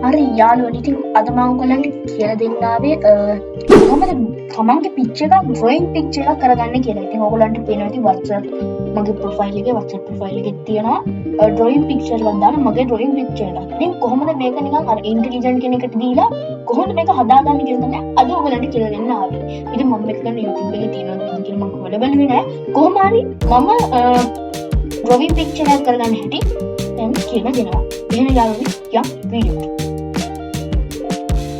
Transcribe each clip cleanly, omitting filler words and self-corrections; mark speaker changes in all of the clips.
Speaker 1: හරි යාළුවනේ ඉතින් අද මම ඔයගලන්ට කියලා දෙන්න ආවේ කොහොමද තමන්ගේ පික්චර් එකක් ඩ්‍රොයින් පික්චර් එකක් කරගන්න කියලා. ඉතින් ඔයගලන්ට පේනවා ඉතින් WhatsApp මගේ ප්‍රොෆයිල් එකේ WhatsApp ප්‍රොෆයිල් එකේ තියෙනවා ඩ්‍රොයින් පික්චර් එකක් දාන්න මගේ ඩ්‍රොයින් පික්චර් එකක්. ඉතින් කොහොමද මේක නිකන් අර ඉන්ටෙලිජන්ට් කෙනෙක්ට දීලා කොහොමද මේක හදාගන්න කියලා තමයි අද ඔයගලන්ට කියලා දෙන්න ආවේ. ඉතින් මම මේක කරන YouTube එකේ තියෙනවා කියලා මම හොයලා බලුවේ නෑ. කොහොම හරි මම ඩ්‍රොයින් පික්චර් එකක් කරගන්න හැටි දැන් කියලා දෙනවා. එහෙනම් යාළුවනේ යම් වීඩියෝ එක.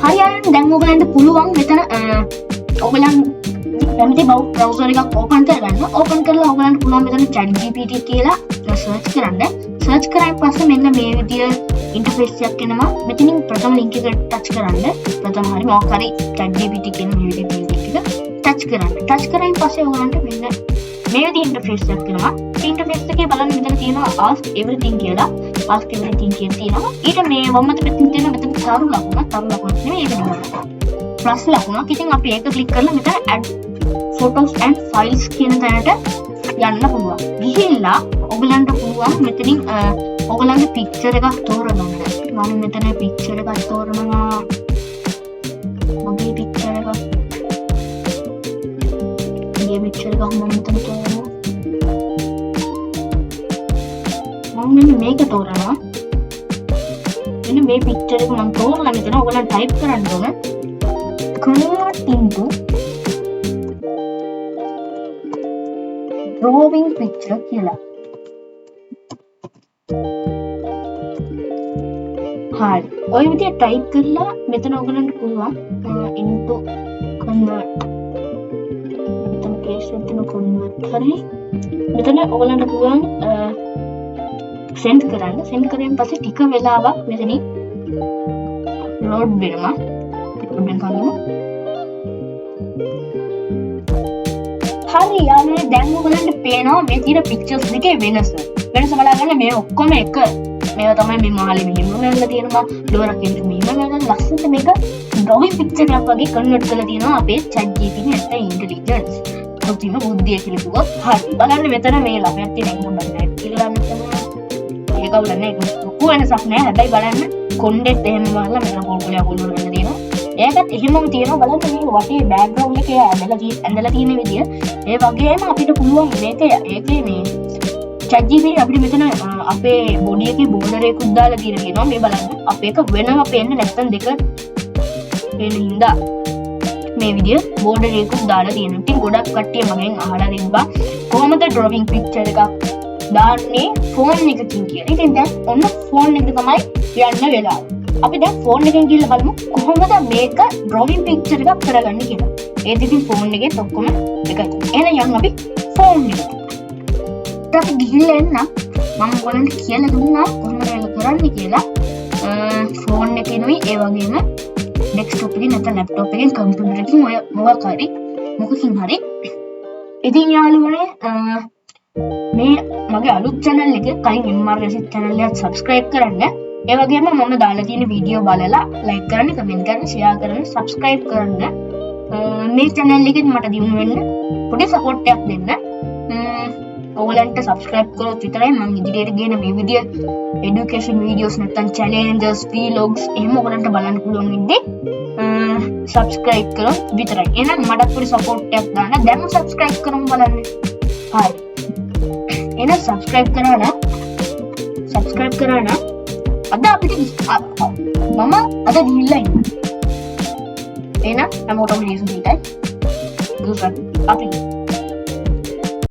Speaker 1: හරියට දැන් ඔයගලන්ට පුළුවන් මෙතන ඔයගලන් කැමති බ්‍රවුසර් එකක් ඕපන් කරගන්න. ඕපන් කරලා ඔයගලන්ට පුළුවන් මෙතන ChatGPT කියලා සර්ච් කරන්න. සර්ච් කරාට පස්සේ මෙන්න මේ විදිය ඉන්ටර්ෆේස් එකක් එනවා. මෙතනින් ප්‍රථම ලින්ක් එක ටච් කරන්න. ප්‍රථම හරි මොකක් හරි ChatGPT කියන මේ විදිය ලින්ක් එක ටච් කරන්න. ටච් කරායින් පස්සේ ඔයගලන්ට මෙන්න මේ විදිය ඉන්ටර්ෆේස් එකක් එනවා. ඉන්ටර්ෆේස් එකේ බලන්න මෙතන තියෙනවා ask everything කියලා. ask everything කියලා තියෙනවා. ඊට මේ වම්මත පැත්තෙන් තියෙන මෙතන තරු ලකුණ නෙමෙයි ඒක නෙමෙයි. ප්ලස් ලකුණක්. ඉතින් අපි ඒක ක්ලික් කරලා මෙතන add photos and files කියන තැනට යන්න පුළුවන්. ගිහිල්ලා ඔයගලන්ට පුළුවන් මෙතනින් ඔයගලන්ගේ පික්චර් එකක් තෝරගන්න. මම මෙතන පික්චර් එකක් තෝරනවා. මගේ පික්චර් එක. මගේ පික්චර් එක මම මෙතන තෝරනවා. මම මෙන්න මේක තෝරනවා. මෙන්න මේ පික්චර් එක මම තෝරලා මෙතන ඔයගලන් ටයිප් කරන්න ඕන convert into drawing picture කියලා. හරි. ඔය විදිහට ටයිප් කරලා මෙතන ඔයගලන්ට පුළුවන් into convert. මෙතන paste වෙන convert හරි. මෙතන ඔයගලන්ට පුළුවන් send කරන්න. send කරගෙන පස්සේ ටික වෙලාවක් මෙතනින් load වෙනවා. load එකක් ගන්නවා. හරි යාළුවනේ දැන් ඔයගලන්ට පේනවා මේ තියෙන pictures දෙකේ වෙනස. වෙනස බලන්න මේ ඔක්කොම එක. මේවා තමයි මේ මහලේ මෙහෙම වෙලා තියෙනවා. ඩෝරා කෙනෙක් මෙහෙම වෙලා ලස්සනට මේක drawing picture එකක් වගේ convert කරලා තියෙනවා අපේ ChatGPT නැත්නම් intelligence. කෘත්‍රිම බුද්ධිය කියලා කිව්වොත් හරි. බලන්න මෙතන මේ ළමයාට තියෙන නම්බර් එක කියලා මෙතන ඒක උලන්නේ ඒක ලොකු වෙනසක් නෑ. හැබැයි බලන්න කොණ්ඩෙත් එහෙම වහලා මෙතන පොල්පොලිය අකුල් වල තියෙනවා. ඒකත් එහෙමම තියෙනවා. බලන්න මේ වටේ බෑග්ග්‍රවුන්ඩ් එකේ ඇඳලා තියෙන විදිය. ඒ වගේම අපිට පුළුවන් ඒකේ මේ ChatGPT අපිට මෙතන අපේ බොඩි එකේ බෝඩර් එකකුත් දාලා තියෙනවා. මේ බලන්න අපේ එක වෙනම පේන්නේ නැත්නම් දෙක පේන හින්දා මේ විදිය බෝඩර් එකකුත් දාලා තියෙනවා. ඉතින් ගොඩක් කට්ටිය මගෙන් අහලා තිබ්බා කොහොමද ඩ්‍රොයින් පික්චර් එකක් දාන්නේ ෆෝන් එකකින් කියලා. ඉතින් දැන් ඔන්න ෆෝන් එක තමයි යන්න වෙලාව. අපි දැන් ෆෝන් එකෙන් ගිහලා බලමු කොහොමද මේක ඩ්‍රොයින් පික්චර් එකක් කරගන්නේ කියලා. ඒත් ඉතින් ෆෝන් එකේ ඔක්කොම එකයි. එහෙනම් යන්න අපි ෆෝන් එකට. අපි ගිහිල්ලා එන්න මම ඔයගලන්ට කියලා දුන්නා කොහොමද මේක කරන්නේ කියලා. ෆෝන් එකේනුයි ඒ වගේම ඩෙස්ක්ටොප් එකේ නැත්නම් ලැප්ටොප් එකෙන් කම්පියුටර් එකකින් ඔය මොකකින් හරි. ඉතින් යාළුවනේ මේ මගේ අලුත් channel එකේ කලින් MR Resit channel එක subscribe කරන්න. ඒ වගේම මම දාලා තියෙන වීඩියෝ බලලා like කරන්න, comment කරන්න, share කරන්න, subscribe කරන්න. මේ channel එකෙන් මට දිනු වෙන්න පොඩි support එකක් දෙන්න. ඔයගලන්ට subscribe කරොත් විතරයි මම ඉදිරියට ගෙන මේ විදිය education videos නැත්නම් challenges, vlogs එහෙම ඔයගලන්ට බලන්න පුළුවන් ඉන්නේ. subscribe කරොත් විතරයි. එහෙනම් මට පොඩි support එකක් දාන්න. දැන් subscribe කරමු බලන්න. හරි. එහෙනම් subscribe කරා නම් අද අපිට මම අද ගිහිල්ලා ඉන්නවා. එහෙනම් හැමෝටම දීසු දීටයි. දුසන් අපි